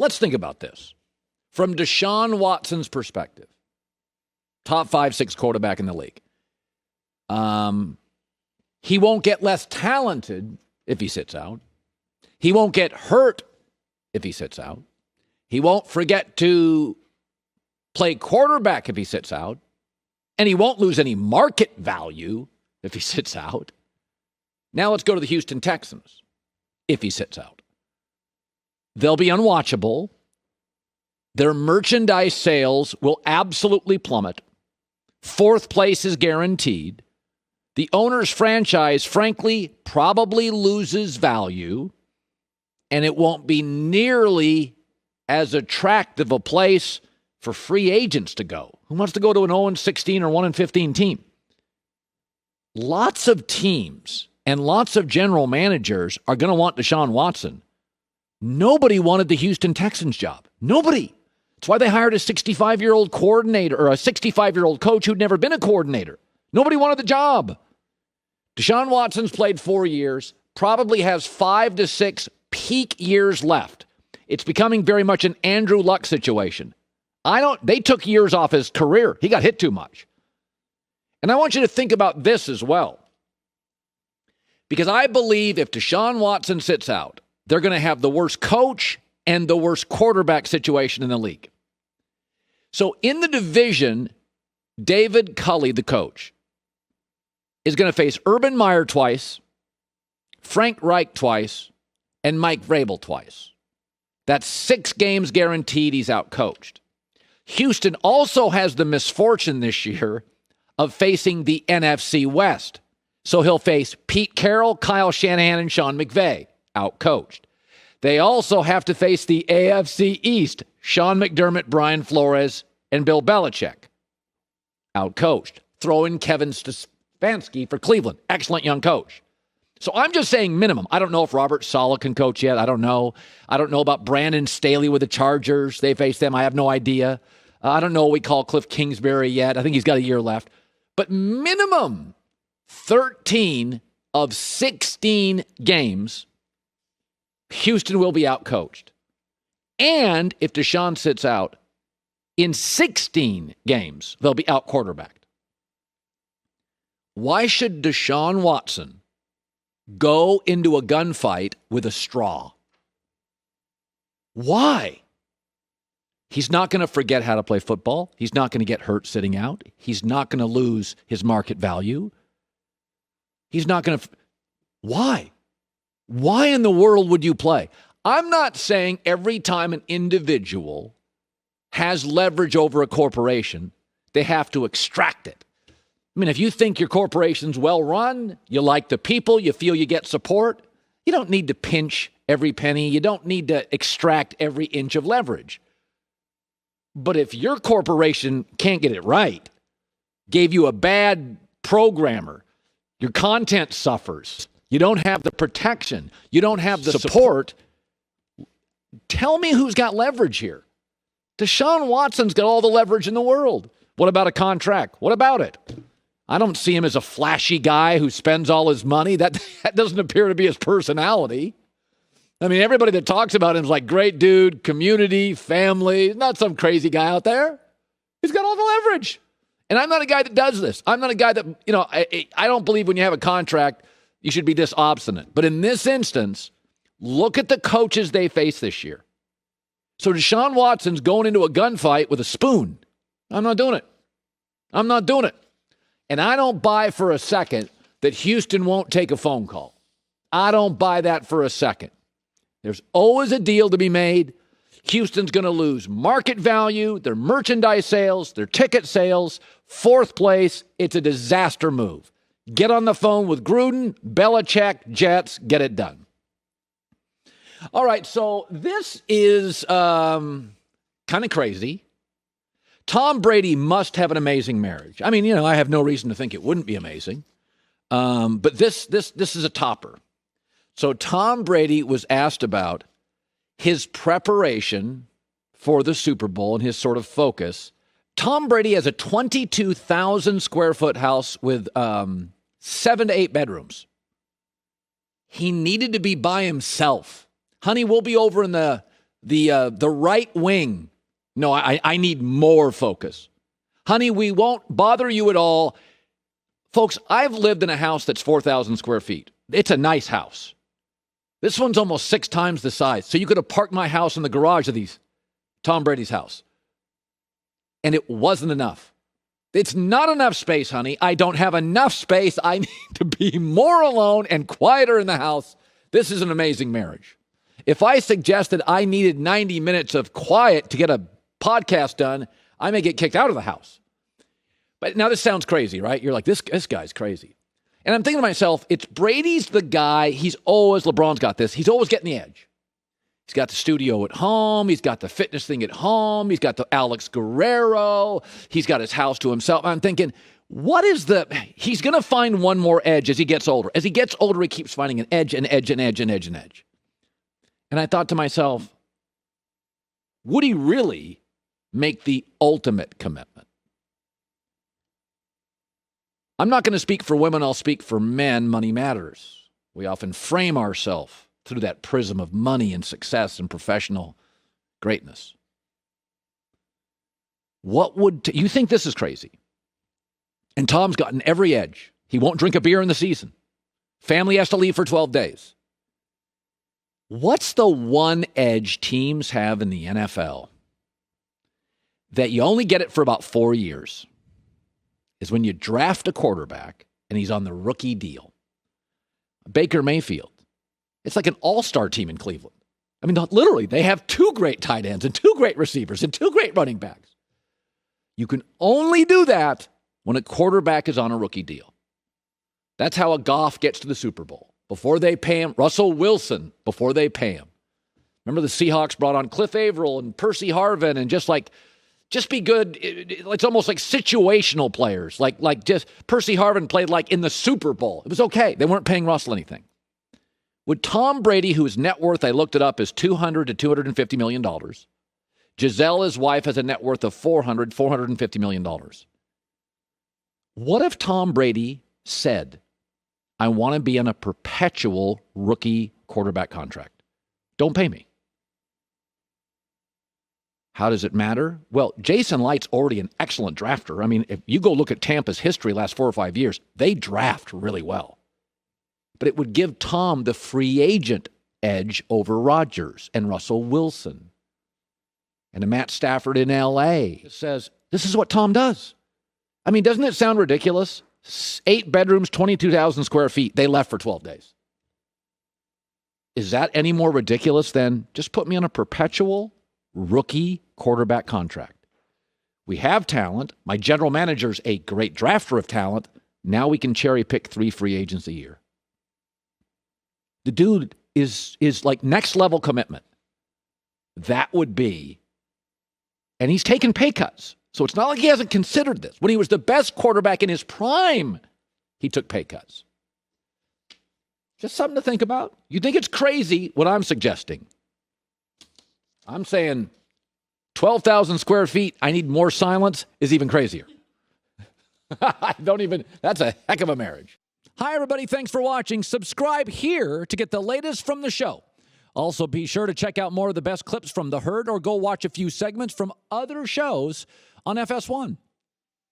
let's think about this. From Deshaun Watson's perspective, top 5-6 quarterback in the league. He won't get less talented if he sits out. He won't get hurt if he sits out. He won't forget to play quarterback if he sits out. And he won't lose any market value if he sits out. Now let's go to the Houston Texans if he sits out. They'll be unwatchable. Their merchandise sales will absolutely plummet. 4th place is guaranteed. The owner's franchise, frankly, probably loses value, and it won't be nearly as attractive a place for free agents to go. Who wants to go to an 0-16 or 1-15 team? Lots of teams and lots of general managers are going to want Deshaun Watson. Nobody wanted the Houston Texans job. Nobody. That's why they hired a 65-year-old coordinator or a 65-year-old coach who'd never been a coordinator. Nobody wanted the job. Deshaun Watson's played 4 years, probably has 5 to 6 peak years left. It's becoming very much an Andrew Luck situation. They took years off his career. He got hit too much. And I want you to think about this as well. Because I believe if Deshaun Watson sits out, they're going to have the worst coach and the worst quarterback situation in the league. So in the division, David Culley, the coach, is going to face Urban Meyer twice, Frank Reich twice, and Mike Vrabel twice. That's 6 games guaranteed he's outcoached. Houston also has the misfortune this year of facing the NFC West. So he'll face Pete Carroll, Kyle Shanahan, and Sean McVay, outcoached. They also have to face the AFC East, Sean McDermott, Brian Flores, and Bill Belichick, outcoached. Throw in Kevin Stefanski for Cleveland, excellent young coach. So I'm just saying minimum. I don't know if Robert Saleh can coach yet. I don't know. I don't know about Brandon Staley with the Chargers. They face them. I have no idea. I don't know what we call Cliff Kingsbury yet. I think he's got a year left. But minimum 13 of 16 games, Houston will be outcoached. And if Deshaun sits out, in 16 games, they'll be out-quarterbacked. Why should Deshaun Watson go into a gunfight with a straw? Why? He's not going to forget how to play football. He's not going to get hurt sitting out. He's not going to lose his market value. He's not going to... Why? Why in the world would you play? I'm not saying every time an individual has leverage over a corporation, they have to extract it. I mean, if you think your corporation's well run, you like the people, you feel you get support, you don't need to pinch every penny. You don't need to extract every inch of leverage. But if your corporation can't get it right, gave you a bad programmer, your content suffers, you don't have the protection, you don't have the support, tell me who's got leverage here. Deshaun Watson's got all the leverage in the world. What about a contract? What about it? I don't see him as a flashy guy who spends all his money. That doesn't appear to be his personality. I mean, everybody that talks about him is like, great dude, community, family, not some crazy guy out there. He's got all the leverage. And I'm not a guy that does this. I'm not a guy that, I don't believe when you have a contract, you should be this obstinate. But in this instance, look at the coaches they face this year. So Deshaun Watson's going into a gunfight with a spoon. I'm not doing it. I'm not doing it. And I don't buy for a second that Houston won't take a phone call. I don't buy that for a second. There's always a deal to be made. Houston's going to lose market value, their merchandise sales, their ticket sales. 4th place, it's a disaster move. Get on the phone with Gruden, Belichick, Jets, get it done. All right, so this is kind of crazy. Tom Brady must have an amazing marriage. I mean, I have no reason to think it wouldn't be amazing. But this is a topper. So Tom Brady was asked about his preparation for the Super Bowl and his sort of focus. Tom Brady has a 22,000 square foot house with 7 to 8 bedrooms. He needed to be by himself. Honey, we'll be over in the the right wing. No, I need more focus. Honey, we won't bother you at all. Folks, I've lived in a house that's 4,000 square feet. It's a nice house. This one's almost 6 times the size. So you could have parked my house in the garage of Tom Brady's house. And it wasn't enough. It's not enough space, honey. I don't have enough space. I need to be more alone and quieter in the house. This is an amazing marriage. If I suggested I needed 90 minutes of quiet to get a podcast done, I may get kicked out of the house. But now this sounds crazy, right? You're like, this guy's crazy. And I'm thinking to myself, it's Brady's the guy. LeBron's got this. He's always getting the edge. He's got the studio at home. He's got the fitness thing at home. He's got the Alex Guerrero. He's got his house to himself. I'm thinking, he's going to find one more edge as he gets older. As he gets older, he keeps finding an edge, an edge, an edge, an edge, an edge. And I thought to myself, would he really make the ultimate commitment? I'm not going to speak for women. I'll speak for men. Money matters. We often frame ourselves through that prism of money and success and professional greatness. You think this is crazy? And Tom's gotten every edge. He won't drink a beer in the season. Family has to leave for 12 days. What's the one edge teams have in the NFL that you only get it for about 4 years? Is when you draft a quarterback and he's on the rookie deal. Baker Mayfield. It's like an all-star team in Cleveland. I mean, literally, they have 2 great tight ends and 2 great receivers and 2 great running backs. You can only do that when a quarterback is on a rookie deal. That's how a Goff gets to the Super Bowl. Before they pay him, Russell Wilson, before they pay him. Remember the Seahawks brought on Cliff Averill and Percy Harvin and just be good. It's almost like situational players. Like just Percy Harvin played like in the Super Bowl. It was okay. They weren't paying Russell anything. Would Tom Brady, whose net worth, I looked it up, is $200 to $250 million. Giselle, his wife, has a net worth of $450 million. What if Tom Brady said, I want to be on a perpetual rookie quarterback contract? Don't pay me. How does it matter? Well, Jason Light's already an excellent drafter. I mean, if you go look at Tampa's history last 4 or 5 years, they draft really well. But it would give Tom the free agent edge over Rodgers and Russell Wilson and a Matt Stafford in L.A. It says, this is what Tom does. I mean, doesn't it sound ridiculous? 8 bedrooms, 22,000 square feet. They left for 12 days. Is that any more ridiculous than just put me on a perpetual rookie quarterback contract? We have talent. My general manager's a great drafter of talent. Now we can cherry pick 3 free agents a year. The dude is like next level commitment. That would be, and he's taken pay cuts. So it's not like he hasn't considered this. When he was the best quarterback in his prime, he took pay cuts. Just something to think about. You think it's crazy what I'm suggesting? I'm saying 12,000 square feet, I need more silence, is even crazier. That's a heck of a marriage. Hi, everybody. Thanks for watching. Subscribe here to get the latest from the show. Also, be sure to check out more of the best clips from The Herd or go watch a few segments from other shows on FS1.